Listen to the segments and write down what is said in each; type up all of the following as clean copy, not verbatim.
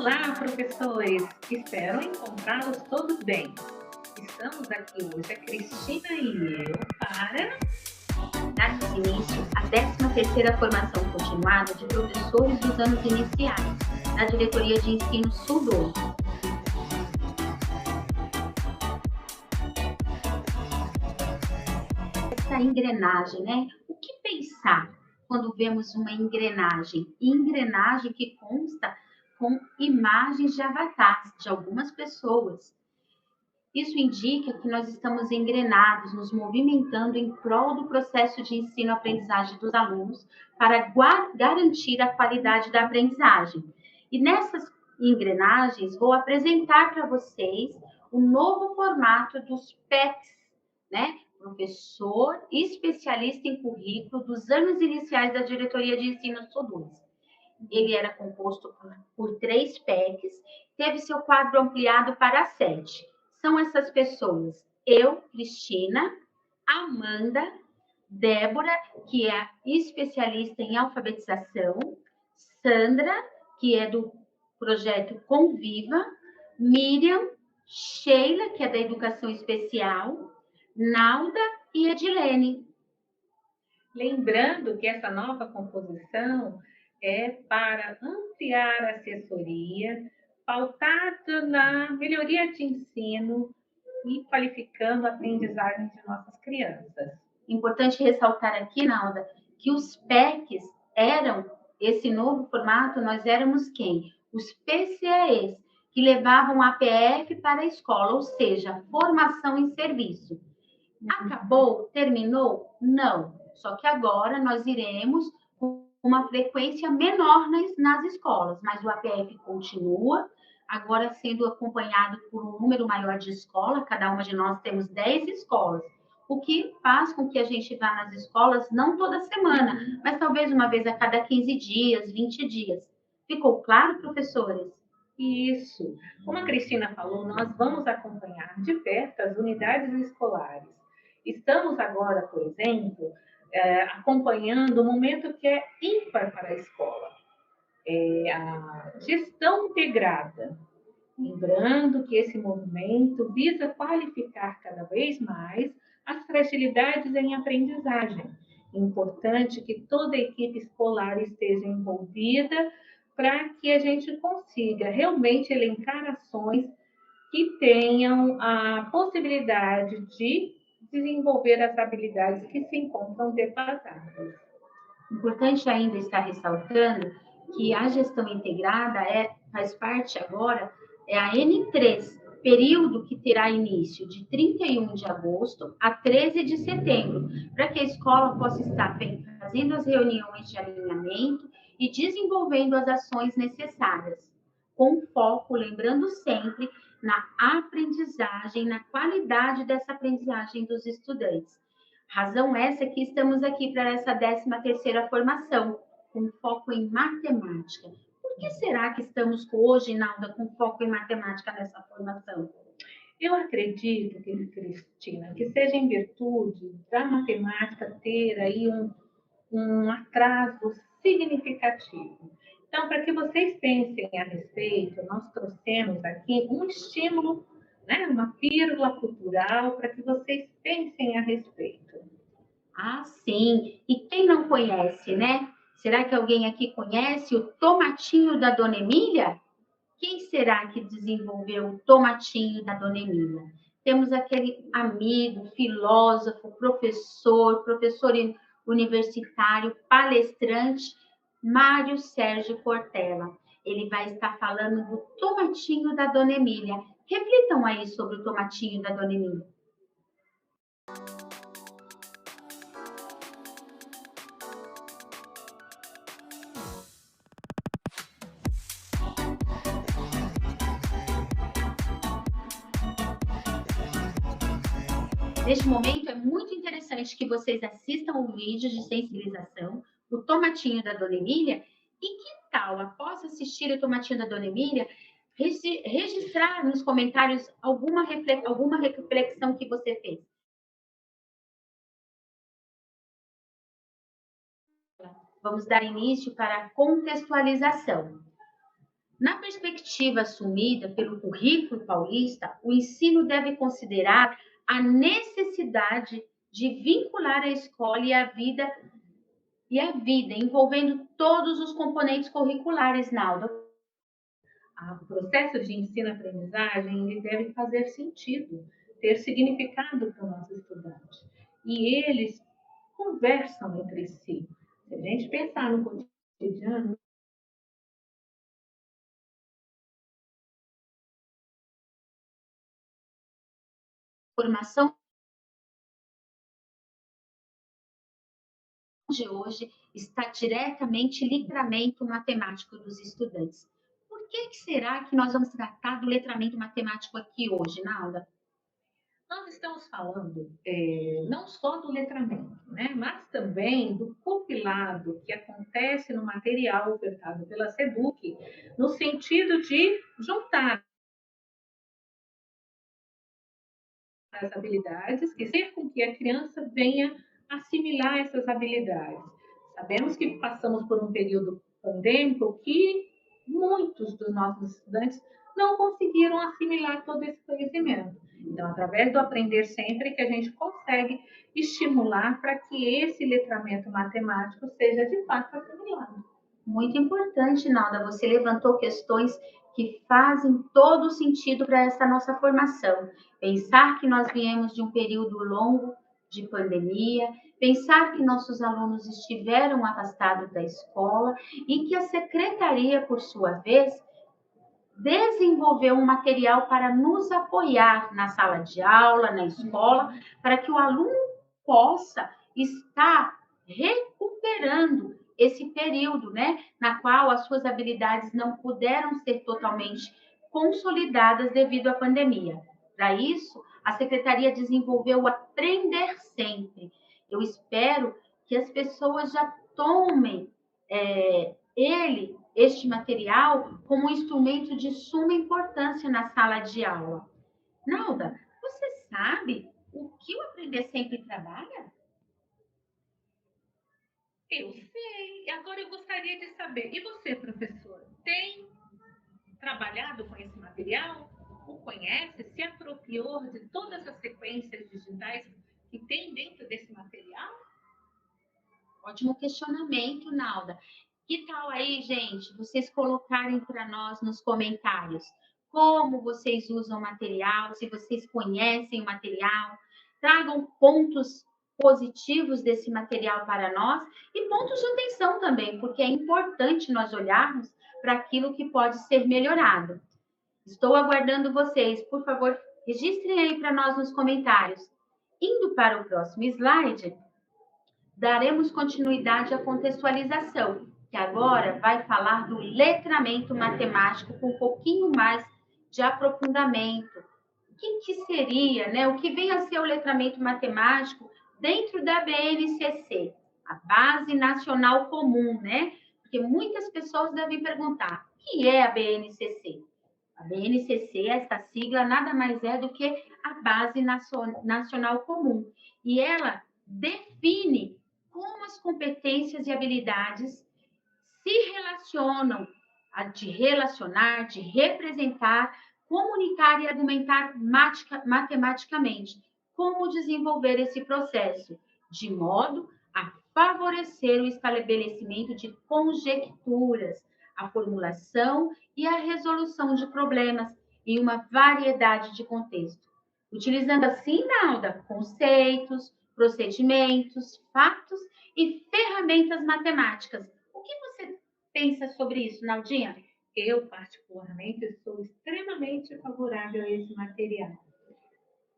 Olá, professores! Espero encontrá-los todos bem. Estamos aqui hoje, a Cristina e eu, para Darmos início à 13ª Formação Continuada de Professores dos Anos Iniciais, da Diretoria de Ensino Sul 2. Essa engrenagem, né? O que pensar quando vemos uma engrenagem? Engrenagem que consta com imagens de avatares de algumas pessoas. Isso indica que nós estamos engrenados, nos movimentando em prol do processo de ensino-aprendizagem dos alunos para garantir a qualidade da aprendizagem. E nessas engrenagens, vou apresentar para vocês o novo formato dos PECs, né? Professor especialista em currículo dos anos iniciais da Diretoria de Ensino Sul 2. Ele era composto por 3 PECs, teve seu quadro ampliado para 7. São essas pessoas: eu, Cristina, Amanda, Débora, que é especialista em alfabetização, Sandra, que é do projeto Conviva, Miriam, Sheila, que é da educação especial, Nalda e Edilene. lembrando que essa nova composição é para ampliar a assessoria, pautada na melhoria de ensino e qualificando a aprendizagem de nossas crianças. Importante ressaltar aqui, Nalda, que os PECs eram, esse novo formato, nós éramos quem? Os PCAEs, que levavam a APF para a escola, ou seja, formação em serviço. Acabou? Terminou? Não. Só que agora nós iremos com uma frequência menor nas escolas, mas o APF continua, agora sendo acompanhado por um número maior de escolas, cada uma de nós temos 10 escolas, o que faz com que a gente vá nas escolas não toda semana, mas talvez uma vez a cada 15 dias, 20 dias. Ficou claro, professores? Isso. Como a Cristina falou, nós vamos acompanhar diversas unidades escolares. Estamos agora, por exemplo, acompanhando um momento que é ímpar para a escola, a gestão integrada. Lembrando que esse movimento visa qualificar cada vez mais as fragilidades em aprendizagem. Importante que toda a equipe escolar esteja envolvida para que a gente consiga realmente elencar ações que tenham a possibilidade de desenvolver as habilidades que se encontram defasadas. Importante ainda estar ressaltando que a gestão integrada faz parte agora, é a N3, período que terá início de 31 de agosto a 13 de setembro, para que a escola possa estar fazendo as reuniões de alinhamento e desenvolvendo as ações necessárias, com foco, lembrando sempre, na aprendizagem, na qualidade dessa aprendizagem dos estudantes. Razão essa que estamos aqui para essa 13ª formação, com foco em matemática. Por que será que estamos hoje, Nalda, com foco em matemática nessa formação? Eu acredito, Cristina, que seja em virtude da matemática ter aí um atraso significativo. Então, para que vocês pensem a respeito, nós trouxemos aqui um estímulo, né, uma pílula cultural para que vocês pensem a respeito. Ah, sim. E quem não conhece, né? Será que alguém aqui conhece o tomatinho da Dona Emília? Quem será que desenvolveu o tomatinho da Dona Emília? Temos aquele amigo, filósofo, professor universitário, palestrante, Mário Sérgio Cortella. Ele vai estar falando do tomatinho da Dona Emília. Reflitam aí sobre o tomatinho da Dona Emília. Neste momento, é muito interessante que vocês assistam o vídeo de sensibilização, o tomatinho da Dona Emília, e que tal, após assistir o tomatinho da Dona Emília, registrar nos comentários alguma reflexão que você fez. Vamos dar início para a contextualização. Na perspectiva assumida pelo currículo paulista, o ensino deve considerar a necessidade de vincular a escola e a vida, envolvendo todos os componentes curriculares, Nalda. O processo de ensino-aprendizagem ele deve fazer sentido, ter significado para o nosso estudante. E eles conversam entre si. Se a gente pensar no cotidiano, Formação de hoje está diretamente letramento matemático dos estudantes. Por que será que nós vamos tratar do letramento matemático aqui hoje, Nalda? nós estamos falando não só do letramento, né, mas também do compilado que acontece no material ofertado pela SEDUC, no sentido de juntar as habilidades e fazer com que a criança venha assimilar essas habilidades. Sabemos que passamos por um período pandêmico que muitos dos nossos estudantes não conseguiram assimilar todo esse conhecimento. Então, através do aprender sempre, que a gente consegue estimular para que esse letramento matemático seja de fato assimilado. Muito importante, Nalda, você levantou questões que fazem todo sentido para essa nossa formação. Pensar que nós viemos de um período longo de pandemia, pensar que nossos alunos estiveram afastados da escola e que a secretaria, por sua vez, desenvolveu um material para nos apoiar na sala de aula, na escola, para que o aluno possa estar recuperando esse período, né, na qual as suas habilidades não puderam ser totalmente consolidadas devido à pandemia. Para isso, a secretaria desenvolveu o Aprender Sempre. Eu espero que as pessoas já tomem este material como um instrumento de suma importância na sala de aula. Nalda, você sabe o que o Aprender Sempre trabalha? Eu sei. Agora eu gostaria de saber. E você, professor, tem trabalhado com esse material? O conhece? Se apropriou de todas as sequências digitais que tem dentro desse material? Ótimo questionamento, Nalda. Que tal aí, gente, vocês colocarem para nós nos comentários como vocês usam o material, se vocês conhecem o material, tragam pontos positivos desse material para nós e pontos de atenção também, porque é importante nós olharmos para aquilo que pode ser melhorado. Estou aguardando vocês, por favor, registrem aí para nós nos comentários. Indo para o próximo slide, daremos continuidade à contextualização, que agora vai falar do letramento matemático com um pouquinho mais de aprofundamento. O que seria, né? O que vem a ser o letramento matemático dentro da BNCC, a Base Nacional Comum, né? Porque muitas pessoas devem perguntar, o que é a BNCC? A BNCC, essa sigla, nada mais é do que a Base Nacional Comum. E ela define como as competências e habilidades se relacionam, de relacionar, de representar, comunicar e argumentar matematicamente. Como desenvolver esse processo, de modo a favorecer o estabelecimento de conjecturas, a formulação e a resolução de problemas em uma variedade de contextos. Utilizando assim, Nalda, conceitos, procedimentos, fatos e ferramentas matemáticas. O que você pensa sobre isso, Naldinha? Eu, particularmente, sou extremamente favorável a esse material.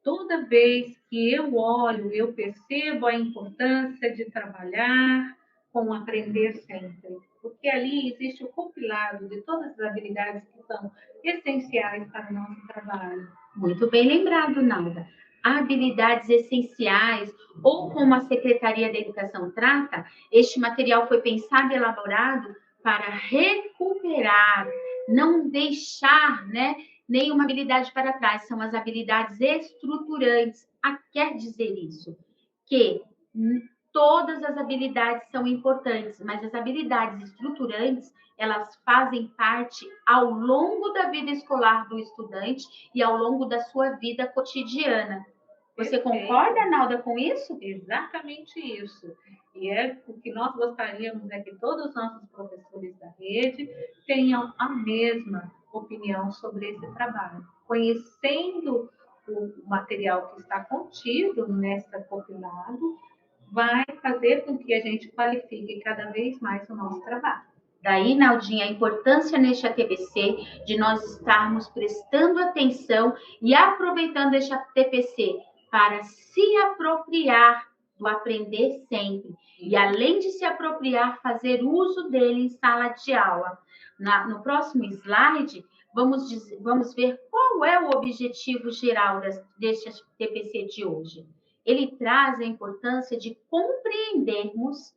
Toda vez que eu olho, eu percebo a importância de trabalhar com aprender sempre, porque ali existe o compilado de todas as habilidades que são essenciais para o nosso trabalho. Muito bem lembrado, Nalda. Habilidades essenciais, ou como a Secretaria da Educação trata, este material foi pensado e elaborado para recuperar, não deixar, né, nenhuma habilidade para trás. São as habilidades estruturantes. Quer dizer isso? Que Todas as habilidades são importantes, mas as habilidades estruturantes, elas fazem parte ao longo da vida escolar do estudante e ao longo da sua vida cotidiana. Você concorda, Nalda, com isso? Exatamente isso. E é o que nós gostaríamos é que todos os nossos professores da rede tenham a mesma opinião sobre esse trabalho. Conhecendo o material que está contido nesta compilado, vai fazer com que a gente qualifique cada vez mais o nosso trabalho. Daí, Naldinha, a importância neste ATPC de nós estarmos prestando atenção e aproveitando este ATPC para se apropriar do aprender sempre. E além de se apropriar, fazer uso dele em sala de aula. No próximo slide, vamos ver qual é o objetivo geral deste ATPC de hoje. Ele traz a importância de compreendermos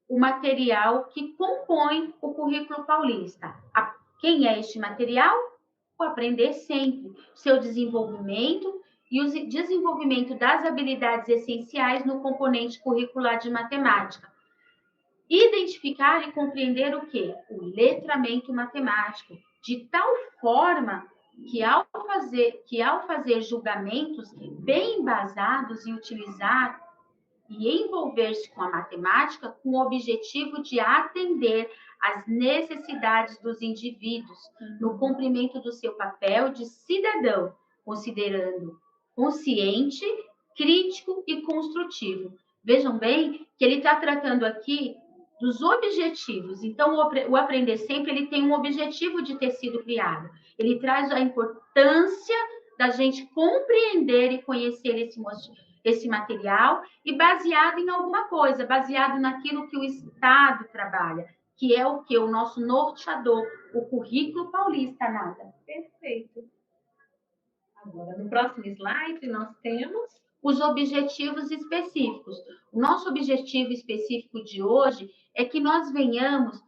o material que compõe o currículo paulista. Quem é este material? O Aprender Sempre, seu desenvolvimento e o desenvolvimento das habilidades essenciais no componente curricular de matemática. Identificar e compreender o quê? O letramento matemático, de tal forma que ao fazer julgamentos bem embasados e utilizar e envolver-se com a matemática com o objetivo de atender às necessidades dos indivíduos no cumprimento do seu papel de cidadão, considerando consciente, crítico e construtivo. Vejam bem que ele está tratando aqui dos objetivos. Então, o Aprender Sempre ele tem um objetivo de ter sido criado. Ele traz a importância da gente compreender e conhecer esse material e baseado em alguma coisa, baseado naquilo que o Estado trabalha, que é o que? O nosso norteador, o currículo paulista, Nada. Perfeito. Agora, no próximo slide, nós temos os objetivos específicos. O nosso objetivo específico de hoje é que nós venhamos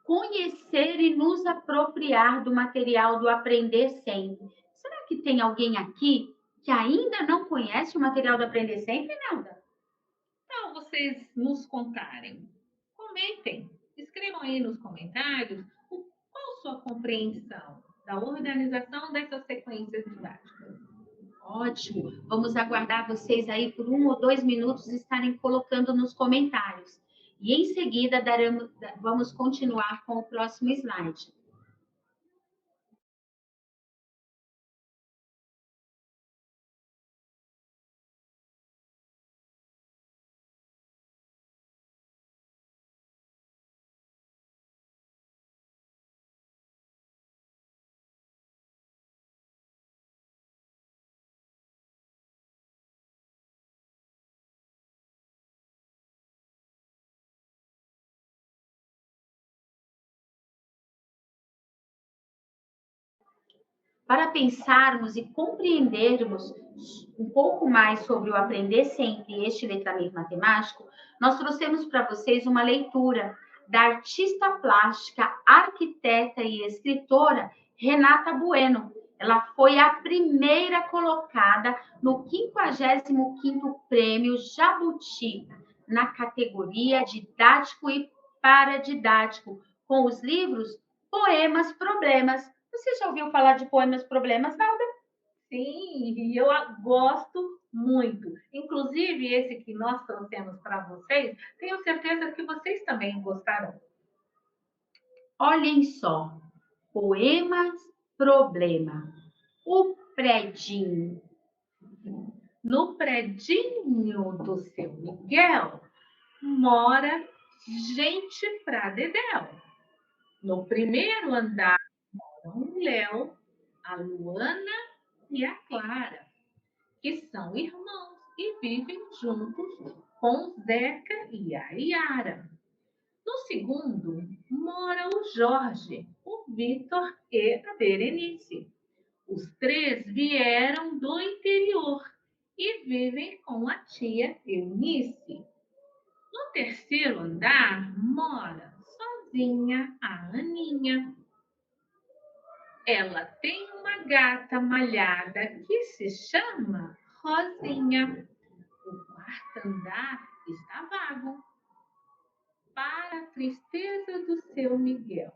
conhecer e nos apropriar do material do Aprender Sempre. Será que tem alguém aqui que ainda não conhece o material do Aprender Sempre, Nalda? Então, vocês nos contarem. Comentem. Escrevam aí nos comentários qual a sua compreensão da organização dessas sequências didáticas. Ótimo. Vamos aguardar vocês aí por 1 ou 2 minutos estarem colocando nos comentários. E em seguida vamos continuar com o próximo slide. Para pensarmos e compreendermos um pouco mais sobre o Aprender Sempre e este letramento matemático, nós trouxemos para vocês uma leitura da artista plástica, arquiteta e escritora Renata Bueno. Ela foi a primeira colocada no 55º Prêmio Jabuti, na categoria Didático e Paradidático, com os livros Poemas Problemas. Você já ouviu falar de Poemas Problemas, Nalda? Sim, e eu gosto muito. Inclusive, esse que nós trouxemos para vocês, tenho certeza que vocês também gostarão. Olhem só, Poemas Problema. O predinho. No predinho do seu Miguel mora gente pra dedéu. No primeiro andar moram o Léo, a Luana e a Clara, que são irmãos e vivem juntos com Zeca e a Yara. No segundo mora o Jorge, o Vitor e a Berenice. Os 3 vieram do interior e vivem com a tia Eunice. No terceiro andar mora sozinha a Aninha. Ela tem uma gata malhada que se chama Rosinha. O Quartandar está vago, para a tristeza do seu Miguel.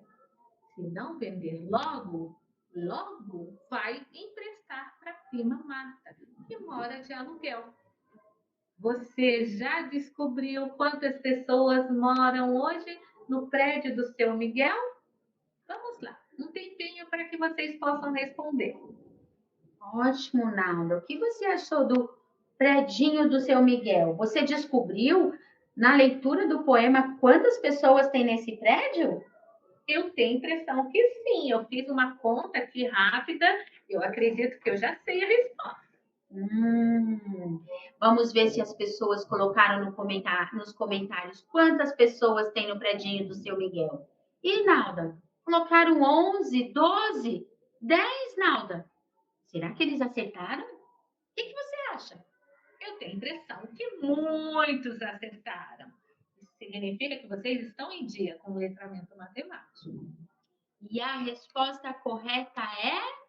Se não vender logo, logo vai emprestar para a prima Marta, que mora de aluguel. Você já descobriu quantas pessoas moram hoje no prédio do seu Miguel? Vamos lá, um tempinho para que vocês possam responder. Ótimo, Nalda. O que você achou do predinho do seu Miguel? Você descobriu na leitura do poema quantas pessoas tem nesse prédio? Eu tenho a impressão que sim, eu fiz uma conta aqui rápida, eu acredito que eu já sei a resposta. Vamos ver se as pessoas colocaram nos comentários quantas pessoas tem no predinho do seu Miguel. E, Nalda, colocaram 11, 12, 10, Nalda. Será que eles acertaram? O que você acha? Eu tenho a impressão que muitos acertaram. Isso significa que vocês estão em dia com o letramento matemático. E a resposta correta é...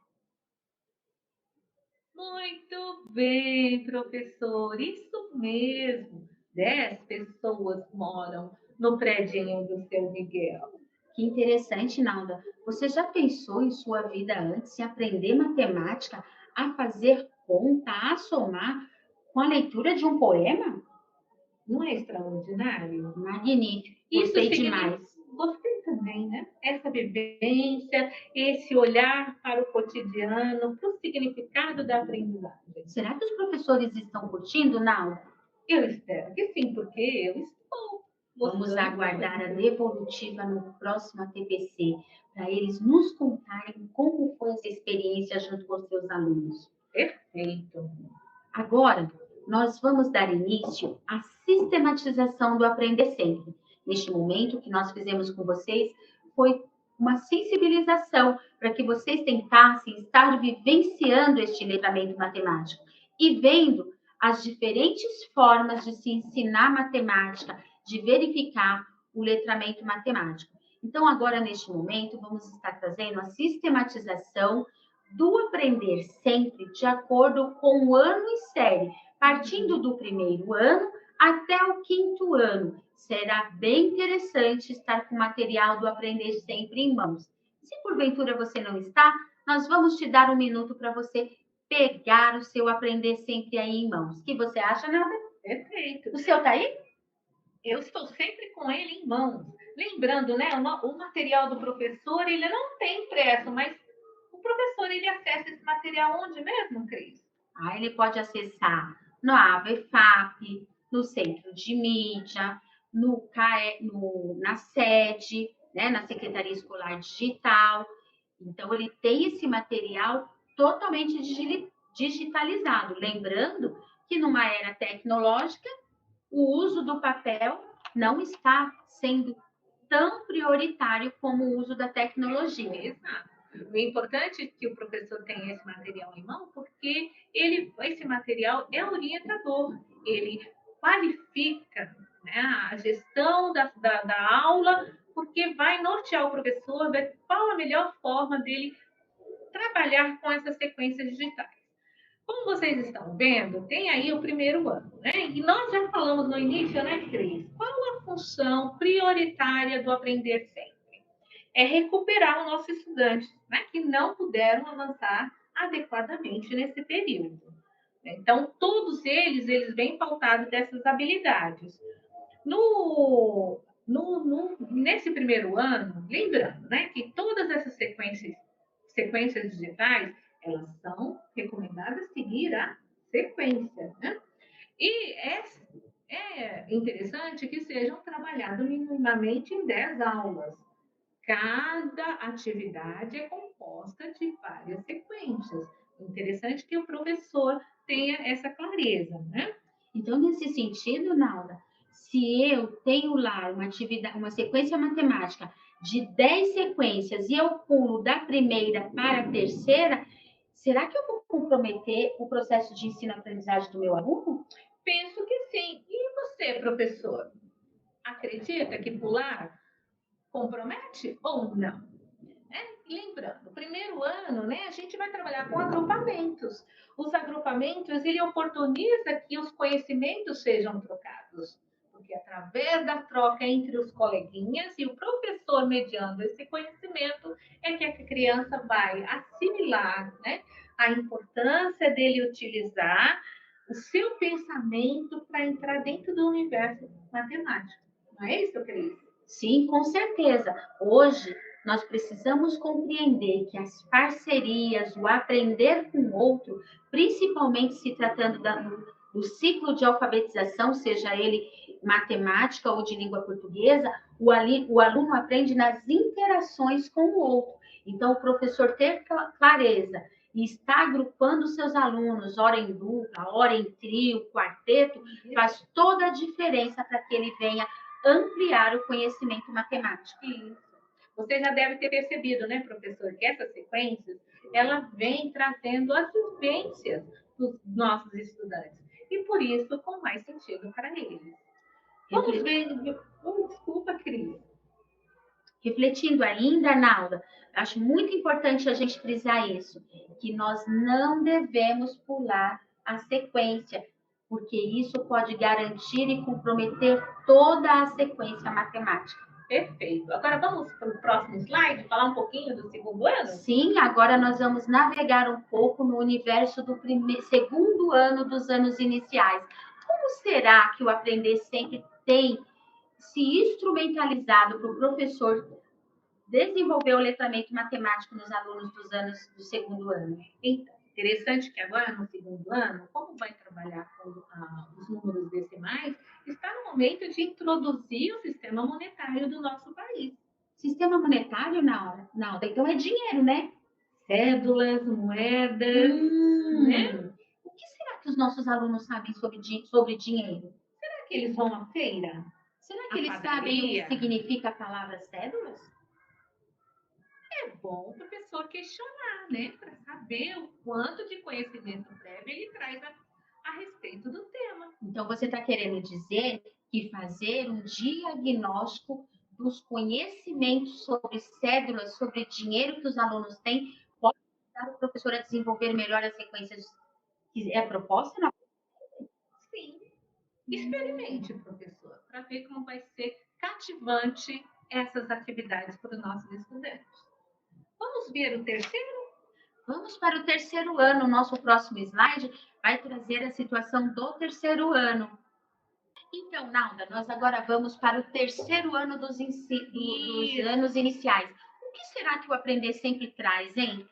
Muito bem, professor. Isso mesmo. 10 pessoas moram no predinho do seu Miguel. Que interessante, Nalda. Você já pensou em sua vida antes em aprender matemática, a fazer conta, a somar com a leitura de um poema? Não é extraordinário? Magnífico. Gostei demais. Gostei também, né? Essa vivência, esse olhar para o cotidiano, para o significado da aprendizagem. Será que os professores estão curtindo, Nalda? Eu espero que sim, porque eu estou. Vamos aguardar a devolutiva no próximo TPC, para eles nos contarem como foi essa experiência junto com os seus alunos. Perfeito. Agora, nós vamos dar início à sistematização do Aprender Sempre. Neste momento, o que nós fizemos com vocês foi uma sensibilização para que vocês tentassem estar vivenciando este letramento matemático e vendo as diferentes formas de se ensinar matemática, de verificar o letramento matemático. Então, agora, neste momento, vamos estar trazendo a sistematização do Aprender Sempre de acordo com o ano e série, partindo do primeiro ano até o quinto ano. Será bem interessante estar com o material do Aprender Sempre em mãos. Se porventura você não está, nós vamos te dar um minuto para você pegar o seu Aprender Sempre aí em mãos. O que você acha, Nada? Perfeito. O seu tá aí? Eu estou sempre com ele em mãos. Lembrando, né, o material do professor, ele não tem impresso, mas o professor, ele acessa esse material onde mesmo, Cris? Ele pode acessar no AVEFAP, no Centro de Mídia, na sede, né, na Secretaria Escolar Digital. Então, ele tem esse material totalmente digitalizado. Lembrando que numa era tecnológica, o uso do papel não está sendo tão prioritário como o uso da tecnologia. Exato. O importante é que o professor tenha esse material em mão, porque esse material é orientador, ele qualifica, né, a gestão da aula, porque vai nortear o professor de qual a melhor forma dele trabalhar com essas sequências digitais. Como vocês estão vendo, tem aí o primeiro ano, né? E nós já falamos no início, né, Cris? Qual a função prioritária do Aprender Sempre? É recuperar os nossos estudantes, né, que não puderam avançar adequadamente nesse período. Então, todos eles vêm pautados dessas habilidades. Nesse primeiro ano, lembrando, né, que todas essas sequências digitais, elas são recomendadas seguir a sequência, né? E é interessante que sejam trabalhados minimamente em 10 aulas. Cada atividade é composta de várias sequências. Interessante que o professor tenha essa clareza, né? Então, nesse sentido, Nalda, se eu tenho lá uma sequência matemática de 10 sequências e eu pulo da primeira para a terceira, será que eu vou comprometer o processo de ensino-aprendizagem do meu aluno? Penso que sim. E você, professor? Acredita que pular compromete ou não? Lembrando, primeiro ano, né, a gente vai trabalhar com agrupamentos. Os agrupamentos equipamentos, ele oportuniza que os conhecimentos sejam trocados, porque através da troca entre os coleguinhas e o professor mediando esse conhecimento é que a criança vai assimilar, né, a importância dele utilizar o seu pensamento para entrar dentro do universo matemático. Não é isso, Cris? Sim, com certeza. Hoje, nós precisamos compreender que as parcerias, o aprender com o outro, principalmente se tratando do ciclo de alfabetização, seja ele matemática ou de língua portuguesa, o aluno aprende nas interações com o outro. Então, o professor ter clareza e estar agrupando seus alunos, ora em dupla, ora em trio, quarteto, faz toda a diferença para que ele venha ampliar o conhecimento matemático. Isso. Você já deve ter percebido, né, professor, que essas sequências, ela vem trazendo as vivências dos nossos estudantes. E por isso, com mais sentido para eles. Vamos ver... desculpa, Cris. Refletindo ainda, Nalda, acho muito importante a gente frisar isso, que nós não devemos pular a sequência, porque isso pode garantir e comprometer toda a sequência matemática. Perfeito. Agora vamos para o próximo slide, falar um pouquinho do segundo ano? Sim, agora nós vamos navegar um pouco no universo do segundo ano dos anos iniciais. Como será que o Aprender Sempre tem se instrumentalizado para o professor desenvolver o letramento matemático nos alunos dos anos do segundo ano? Então, interessante que agora no segundo ano, como vai trabalhar com os números decimais, está no momento de introduzir o sistema monetário do nosso país. Sistema monetário, Nalda? Então é dinheiro, né? Cédulas, moedas, né? O que será que os nossos alunos sabem sobre dinheiro? Será que eles vão à feira? Será que eles sabem o que significa a palavra cédulas? É bom o professor questionar, né? Para saber o quanto de conhecimento prévio ele traz a respeito do tema. Então, você está querendo dizer que fazer um diagnóstico dos conhecimentos sobre cédulas, sobre dinheiro que os alunos têm, pode ajudar o professor a desenvolver melhor as sequências que é proposta? Não? Sim. Experimente, professor, para ver como vai ser cativante essas atividades para os nossos estudantes. Vamos ver o terceiro? Vamos para o terceiro ano. O nosso próximo slide vai trazer a situação do terceiro ano. Então, Nalda, nós agora vamos para o terceiro ano dos anos iniciais. O que será que o Aprender Sempre traz, hein?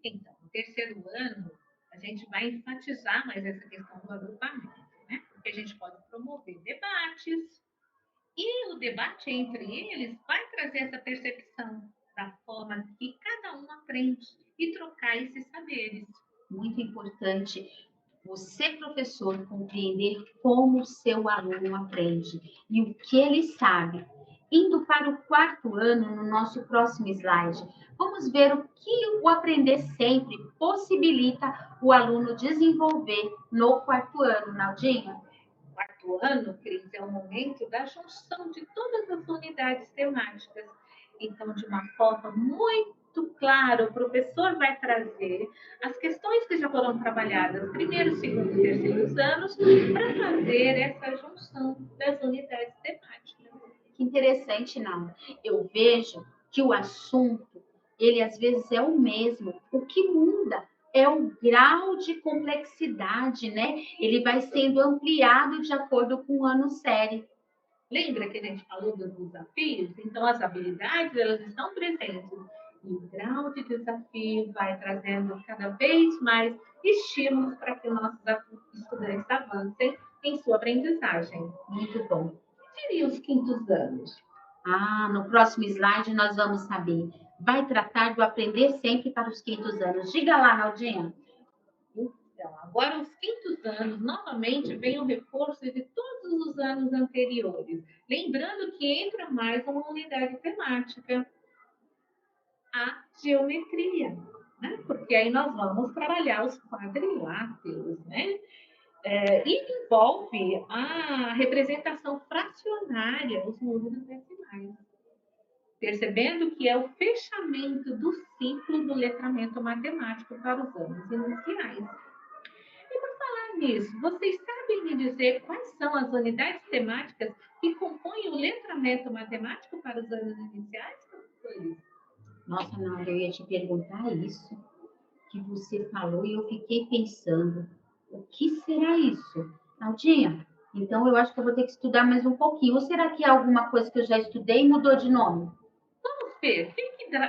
Então, no terceiro ano, a gente vai enfatizar mais essa questão do agrupamento, né? Porque a gente pode promover debates, e o debate entre eles vai trazer essa percepção da forma que cada um aprende e trocar esses saberes. Muito importante você, professor, compreender como o seu aluno aprende e o que ele sabe. Indo para o quarto ano, no nosso próximo slide, vamos ver o que o Aprender Sempre possibilita o aluno desenvolver no quarto ano, Naldinha. Quarto ano, Cris, é o momento da junção de todas as unidades temáticas. Então, de uma forma muito clara, o professor vai trazer as questões que já foram trabalhadas primeiro, segundo e terceiros anos para fazer essa junção das unidades temáticas. Que interessante, Nalda. Eu vejo que o assunto, ele às vezes é o mesmo. O que muda é o grau de complexidade, né? Ele vai sendo ampliado de acordo com o ano série. Lembra que a gente falou dos desafios? Então, as habilidades, elas estão presentes. E o grau de desafio vai trazendo cada vez mais estímulos para que nossos estudantes avancem em sua aprendizagem. Muito bom. E seria os quintos anos? No próximo slide nós vamos saber. Vai tratar do Aprender Sempre para os quintos anos. Diga lá, Naldinha. Então, agora os quintos anos, novamente, vem o reforço de todos os anos anteriores. Lembrando que entra mais uma unidade temática, a geometria, né? Porque aí nós vamos trabalhar os quadriláteros, né? E envolve a representação fracionária, os números decimais. Percebendo que é o fechamento do ciclo do letramento matemático para os anos iniciais. nisso, vocês sabem me dizer quais são as unidades temáticas que compõem o letramento matemático para os anos iniciais, professores? Nossa, Nádia, eu ia te perguntar isso que você falou e eu fiquei pensando, o que será isso? Naldinha, então eu acho que eu vou ter que estudar mais um pouquinho. Ou será que é alguma coisa que eu já estudei e mudou de nome? Vamos ver, o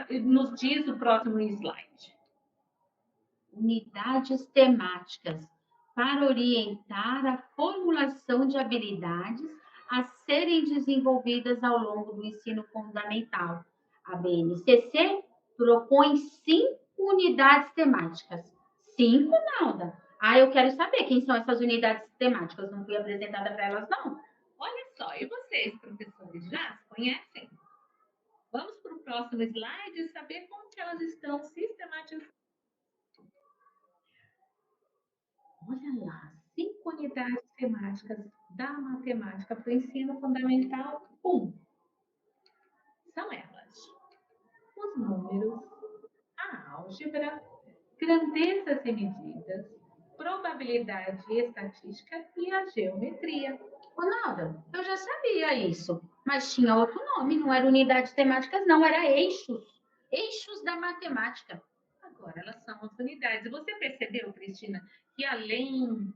que nos diz o próximo slide? Unidades temáticas para orientar a formulação de habilidades a serem desenvolvidas ao longo do ensino fundamental. A BNCC propõe 5 unidades temáticas. 5, Nalda? Ah, eu quero saber quem são essas unidades temáticas. Não fui apresentada para elas, não. Olha só, e vocês, professores, já as conhecem? Vamos para o próximo slide e saber como que elas estão sistematizadas. Olha lá, 5 unidades temáticas da matemática para o ensino fundamental 1. São elas: os números, a álgebra, grandezas e medidas, probabilidade e estatística e a geometria. Ô, Nalda, eu já sabia isso, mas tinha outro nome, não era unidades temáticas, não, era eixos. Eixos da matemática. Agora elas são as unidades. E você percebeu, Cristina, que além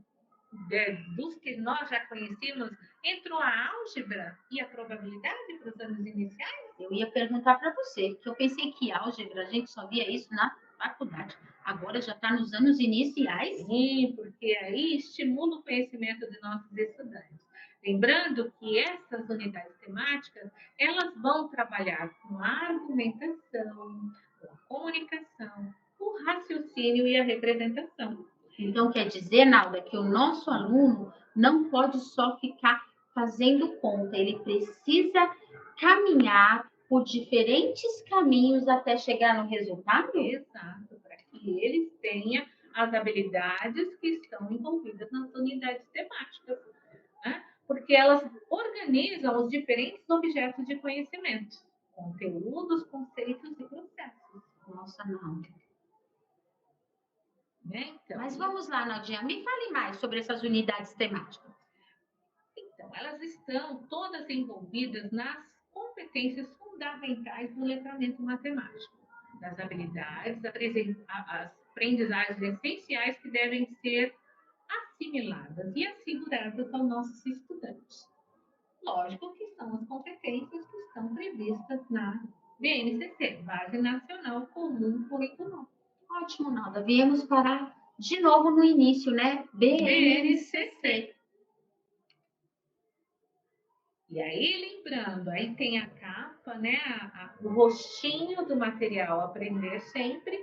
dos que nós já conhecíamos, entrou a álgebra e a probabilidade para os anos iniciais? Eu ia perguntar para você, que eu pensei que álgebra, a gente só via isso na faculdade. Agora já está nos anos iniciais? Sim, porque aí estimula o conhecimento de nossos estudantes. Lembrando que essas unidades temáticas, elas vão trabalhar com a argumentação, com a comunicação, o raciocínio e a representação. Então, quer dizer, Nalda, que o nosso aluno não pode só ficar fazendo conta, ele precisa caminhar por diferentes caminhos até chegar no resultado? Exato, para que eles tenham as habilidades que estão envolvidas nas unidades temáticas, né? Porque elas organizam os diferentes objetos de conhecimento, conteúdos, conceitos e processos. Nossa, Nalda. Né? Então, mas vamos lá, Naldinha, me fale mais sobre essas unidades temáticas. Então, elas estão todas envolvidas nas competências fundamentais do letramento matemático, nas habilidades, as aprendizagens essenciais que devem ser assimiladas e asseguradas aos nossos estudantes. Lógico que são as competências que estão previstas na BNCC, Base Nacional Comum Curricular. Ótimo, Nalda. Viemos parar de novo no início, né? BNCC. E aí, lembrando, aí tem a capa, né? O rostinho do material Aprender Sempre.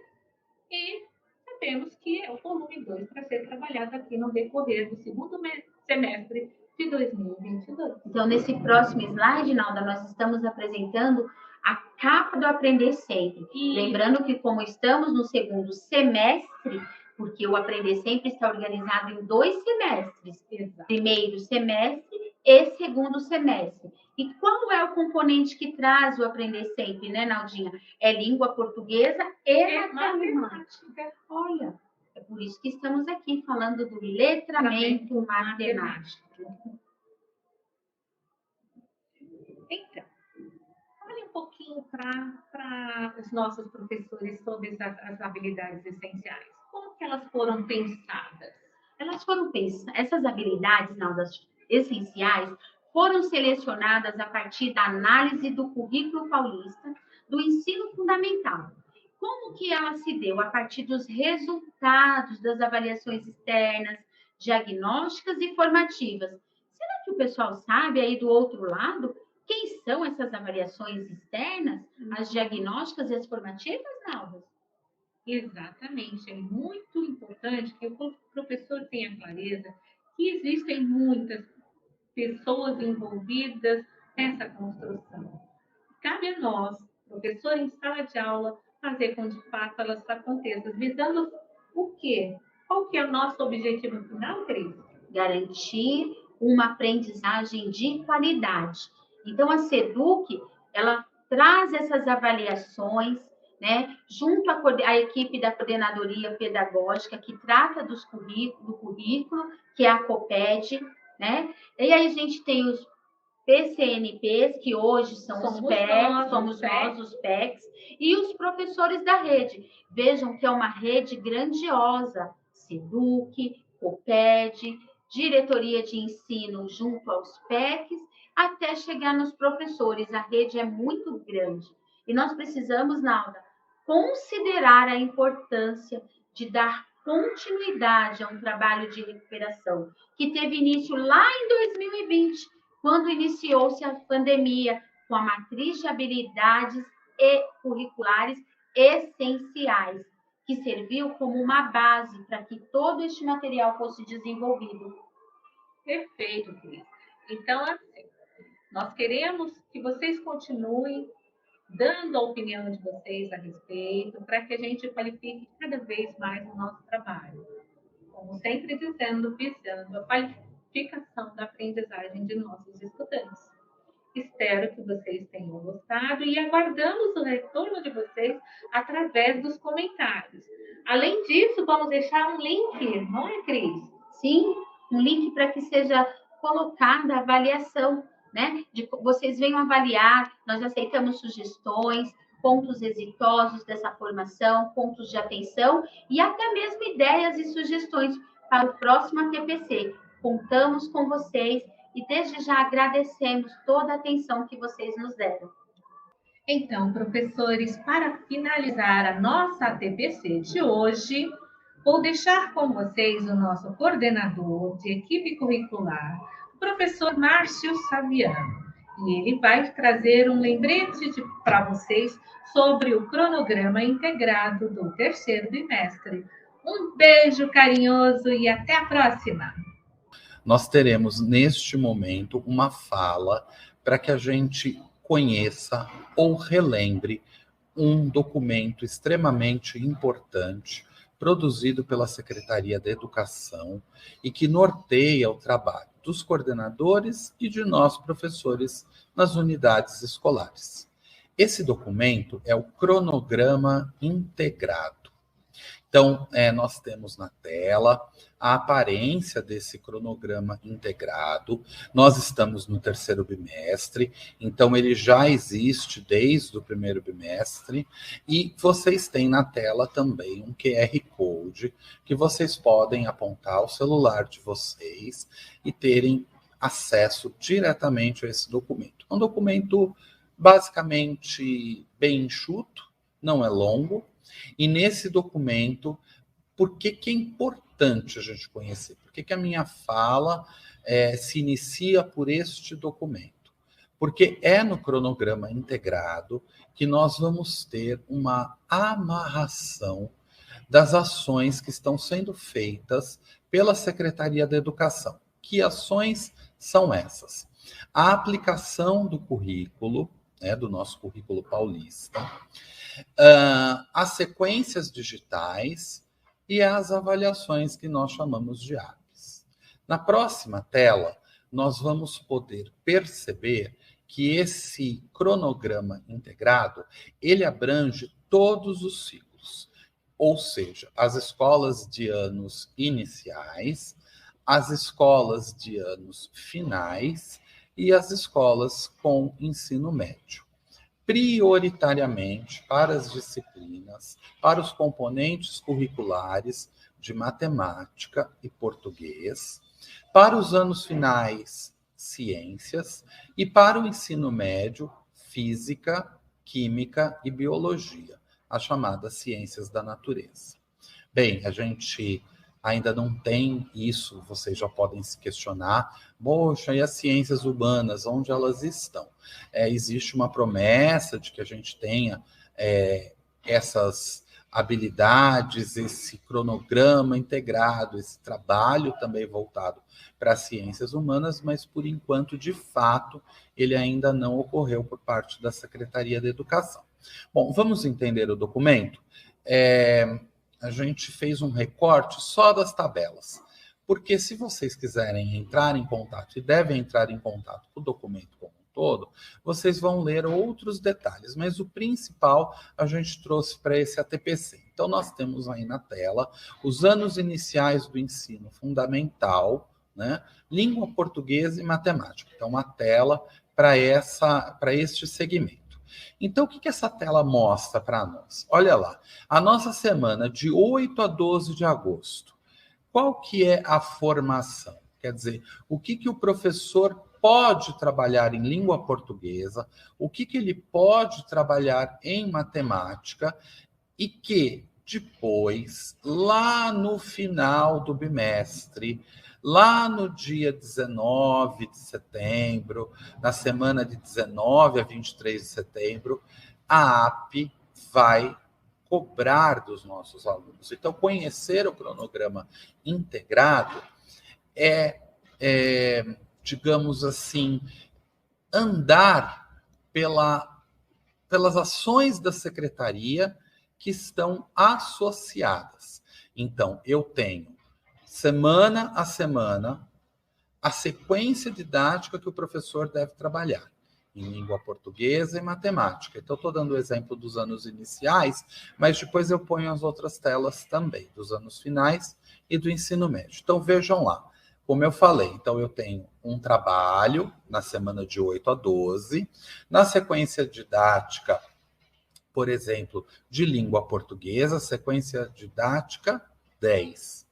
E sabemos que é o volume 2 para ser trabalhado aqui no decorrer do segundo semestre de 2022. Então, nesse próximo slide, Nalda, nós estamos apresentando a capa do Aprender Sempre. Lembrando que, como estamos no segundo semestre, porque o Aprender Sempre está organizado em 2 semestres. Exato. Primeiro semestre e segundo semestre. E qual é o componente que traz o Aprender Sempre, né, Naldinha? É língua portuguesa e matemática. Olha, é por isso que estamos aqui falando do letramento matemático. Então, olhe um pouquinho para os nossos professores sobre as habilidades essenciais. Como que elas foram pensadas? Essas habilidades, Naldas, essenciais, foram selecionadas a partir da análise do currículo paulista do ensino fundamental. Como que ela se deu? A partir dos resultados das avaliações externas, diagnósticas e formativas. Será que o pessoal sabe aí do outro lado quem são essas avaliações externas, as diagnósticas e as formativas, Naldas? Exatamente, é muito importante que o professor tenha clareza que existem muitas pessoas envolvidas nessa construção. Cabe a nós, professor em sala de aula, fazer com que de fato elas aconteçam, visando o quê? Qual que é o nosso objetivo final, Cris? Garantir uma aprendizagem de qualidade. Então, a SEDUC, ela traz essas avaliações né, junto à equipe da coordenadoria pedagógica que trata do currículo, que é a COPED, né? E aí a gente tem os PCNPs, que hoje são os PECs, somos nós, os PECs, e os professores da rede. Vejam que é uma rede grandiosa, SEDUC, COPED, diretoria de ensino junto aos PECs, até chegar nos professores. A rede é muito grande. E nós precisamos, Nalda, considerar a importância de dar continuidade a um trabalho de recuperação que teve início lá em 2020, quando iniciou-se a pandemia, com a matriz de habilidades e curriculares essenciais, que serviu como uma base para que todo este material fosse desenvolvido. Perfeito, Cris. Então, assim, nós queremos que vocês continuem dando a opinião de vocês a respeito, para que a gente qualifique cada vez mais o nosso trabalho. Como sempre dizendo, visando a qualificação da aprendizagem de nossos estudantes. Espero que vocês tenham gostado e aguardamos o retorno de vocês através dos comentários. Além disso, vamos deixar um link, não é, Cris? Sim, um link para que seja colocada a avaliação, né? Vocês venham avaliar, nós aceitamos sugestões, pontos exitosos dessa formação, pontos de atenção e até mesmo ideias e sugestões para o próximo ATPC. Contamos com vocês e desde já agradecemos toda a atenção que vocês nos deram. Então, professores, para finalizar a nossa ATPC de hoje, vou deixar com vocês o nosso coordenador de equipe curricular, o professor Márcio Saviano. E ele vai trazer um lembrete para vocês sobre o cronograma integrado do terceiro bimestre. Um beijo carinhoso e até a próxima! Nós teremos, neste momento, uma fala para que a gente conheça ou relembre um documento extremamente importante produzido pela Secretaria da Educação e que norteia o trabalho dos coordenadores e de nós, professores, nas unidades escolares. Esse documento é o cronograma integrado. Então, nós temos na tela a aparência desse cronograma integrado. Nós estamos no terceiro bimestre, então ele já existe desde o primeiro bimestre, e vocês têm na tela também um QR Code que vocês podem apontar o celular de vocês e terem acesso diretamente a esse documento. É um documento basicamente bem enxuto, não é longo, e nesse documento, por que é importante a gente conhecer? Por que a minha fala se inicia por este documento? Porque é no cronograma integrado que nós vamos ter uma amarração das ações que estão sendo feitas pela Secretaria da Educação. Que ações são essas? A aplicação do currículo, do nosso currículo paulista, as sequências digitais e as avaliações que nós chamamos de APs. Na próxima tela, nós vamos poder perceber que esse cronograma integrado, ele abrange todos os ciclos, ou seja, as escolas de anos iniciais, as escolas de anos finais e as escolas com ensino médio. Prioritariamente para as disciplinas, para os componentes curriculares de matemática e português, para os anos finais, ciências, e para o ensino médio, física, química e biologia, as chamadas ciências da natureza. Bem, a gente ainda não tem isso, vocês já podem se questionar, poxa, e as ciências humanas, onde elas estão? Existe uma promessa de que a gente tenha essas habilidades, esse cronograma integrado, esse trabalho também voltado para as ciências humanas, mas por enquanto, de fato, ele ainda não ocorreu por parte da Secretaria da Educação. Bom, vamos entender o documento? A gente fez um recorte só das tabelas, porque se vocês quiserem entrar em contato, e devem entrar em contato com o documento como um todo, vocês vão ler outros detalhes, mas o principal a gente trouxe para esse ATPC. Então, nós temos aí na tela os anos iniciais do ensino fundamental, né? Língua portuguesa e matemática. Então, uma tela para este segmento. Então, o que essa tela mostra para nós? Olha lá, a nossa semana de 8 a 12 de agosto. Qual que é a formação? Quer dizer, o que o professor pode trabalhar em língua portuguesa, o que ele pode trabalhar em matemática e que depois, lá no final do bimestre, lá no dia 19 de setembro, na semana de 19 a 23 de setembro, a AP vai cobrar dos nossos alunos. Então, conhecer o cronograma integrado digamos assim, andar pelas ações da secretaria que estão associadas. Então, eu tenho, semana a semana, a sequência didática que o professor deve trabalhar em língua portuguesa e matemática. Então, estou dando o exemplo dos anos iniciais, mas depois eu ponho as outras telas também, dos anos finais e do ensino médio. Então, vejam lá. Como eu falei, então eu tenho um trabalho na semana de 8 a 12, na sequência didática, por exemplo, de língua portuguesa, sequência didática 10.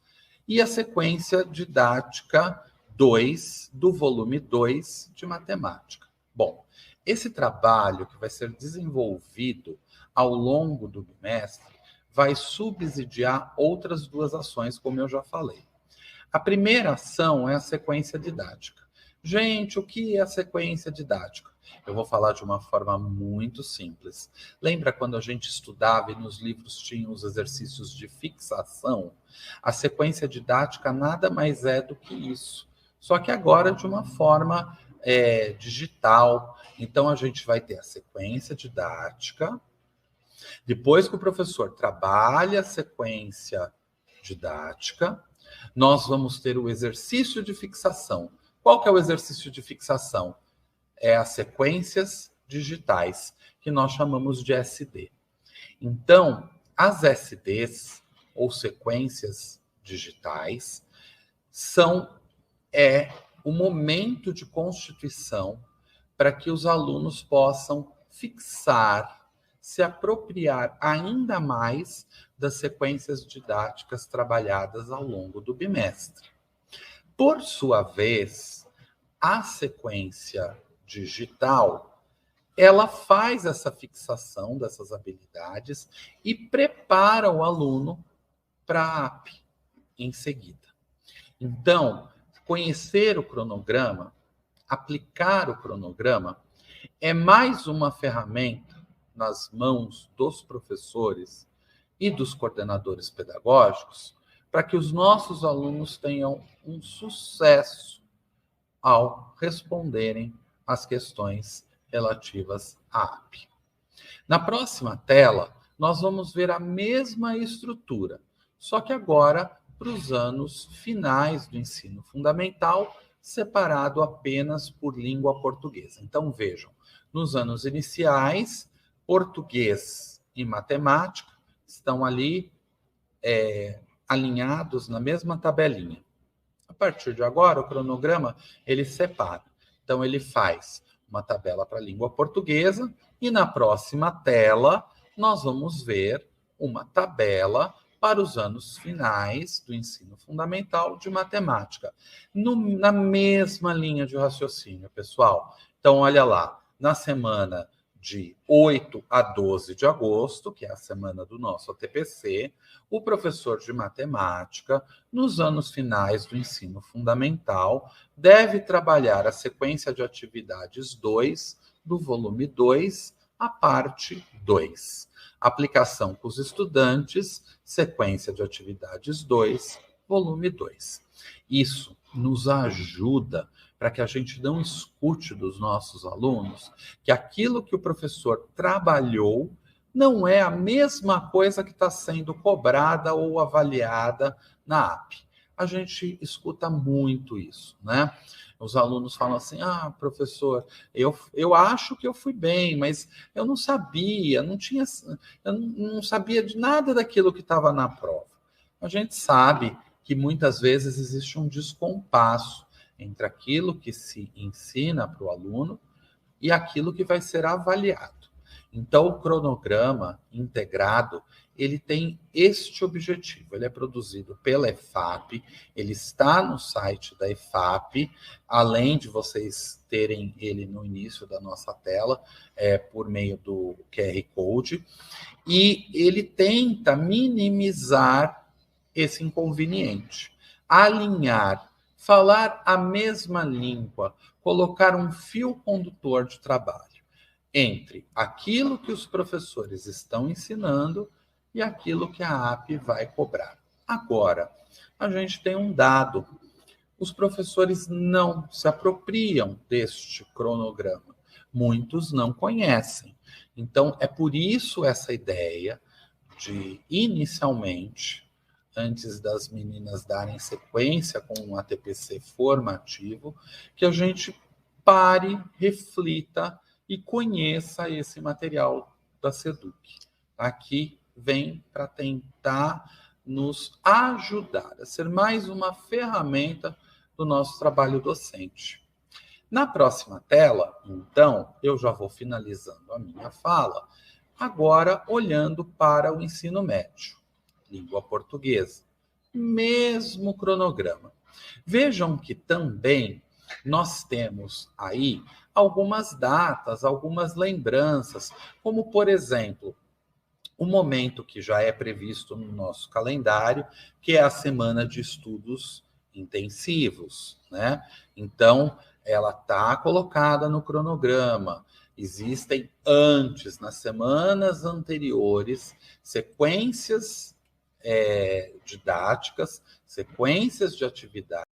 E a sequência didática 2, do volume 2 de matemática. Bom, esse trabalho que vai ser desenvolvido ao longo do bimestre vai subsidiar outras duas ações, como eu já falei. A primeira ação é a sequência didática. Gente, o que é a sequência didática? Eu vou falar de uma forma muito simples. Lembra quando a gente estudava e nos livros tinha os exercícios de fixação? A sequência didática nada mais é do que isso. Só que agora de uma forma digital. Então, a gente vai ter a sequência didática. Depois que o professor trabalha a sequência didática, nós vamos ter o exercício de fixação. Qual que é o exercício de fixação? É as sequências digitais, que nós chamamos de SD. Então, as SDs, ou sequências digitais, são o momento de constituição para que os alunos possam fixar, se apropriar ainda mais das sequências didáticas trabalhadas ao longo do bimestre. Por sua vez, a sequência digital, ela faz essa fixação dessas habilidades e prepara o aluno para a AP em seguida. Então, conhecer o cronograma, aplicar o cronograma, é mais uma ferramenta nas mãos dos professores e dos coordenadores pedagógicos para que os nossos alunos tenham um sucesso ao responderem às questões relativas à AP. Na próxima tela, nós vamos ver a mesma estrutura, só que agora para os anos finais do ensino fundamental, separado apenas por língua portuguesa. Então, vejam, nos anos iniciais, português e matemática estão ali alinhados na mesma tabelinha. A partir de agora, o cronograma, ele separa. Então, ele faz uma tabela para a língua portuguesa e na próxima tela nós vamos ver uma tabela para os anos finais do ensino fundamental de matemática, na mesma linha de raciocínio, pessoal. Então, olha lá, na semana de 8 a 12 de agosto, que é a semana do nosso ATPC, o professor de matemática, nos anos finais do ensino fundamental, deve trabalhar a sequência de atividades 2 do volume 2, a parte 2. Aplicação com os estudantes, sequência de atividades 2, volume 2. Isso nos ajuda para que a gente não escute dos nossos alunos que aquilo que o professor trabalhou não é a mesma coisa que está sendo cobrada ou avaliada na AP. a gente escuta muito isso, né? Os alunos falam assim, professor, eu acho que eu fui bem, mas eu não sabia, eu não sabia de nada daquilo que estava na prova. A gente sabe que muitas vezes existe um descompasso entre aquilo que se ensina para o aluno e aquilo que vai ser avaliado. Então, o cronograma integrado, ele tem este objetivo. Ele é produzido pela EFAP, ele está no site da EFAP, além de vocês terem ele no início da nossa tela, por meio do QR Code, e ele tenta minimizar esse inconveniente, alinhar, falar a mesma língua, colocar um fio condutor de trabalho entre aquilo que os professores estão ensinando e aquilo que a AP vai cobrar. Agora, a gente tem um dado. Os professores não se apropriam deste cronograma. Muitos não conhecem. Então, é por isso essa ideia de, inicialmente, antes das meninas darem sequência com um ATPC formativo, que a gente pare, reflita e conheça esse material da SEDUC. Aqui vem para tentar nos ajudar a ser mais uma ferramenta do nosso trabalho docente. Na próxima tela, então, eu já vou finalizando a minha fala, agora olhando para o ensino médio, língua portuguesa. Mesmo cronograma. Vejam que também nós temos aí algumas datas, algumas lembranças, como, por exemplo, o momento que já é previsto no nosso calendário, que é a semana de estudos intensivos, né? Então, ela está colocada no cronograma. Existem antes, nas semanas anteriores, sequências didáticas, sequências de atividades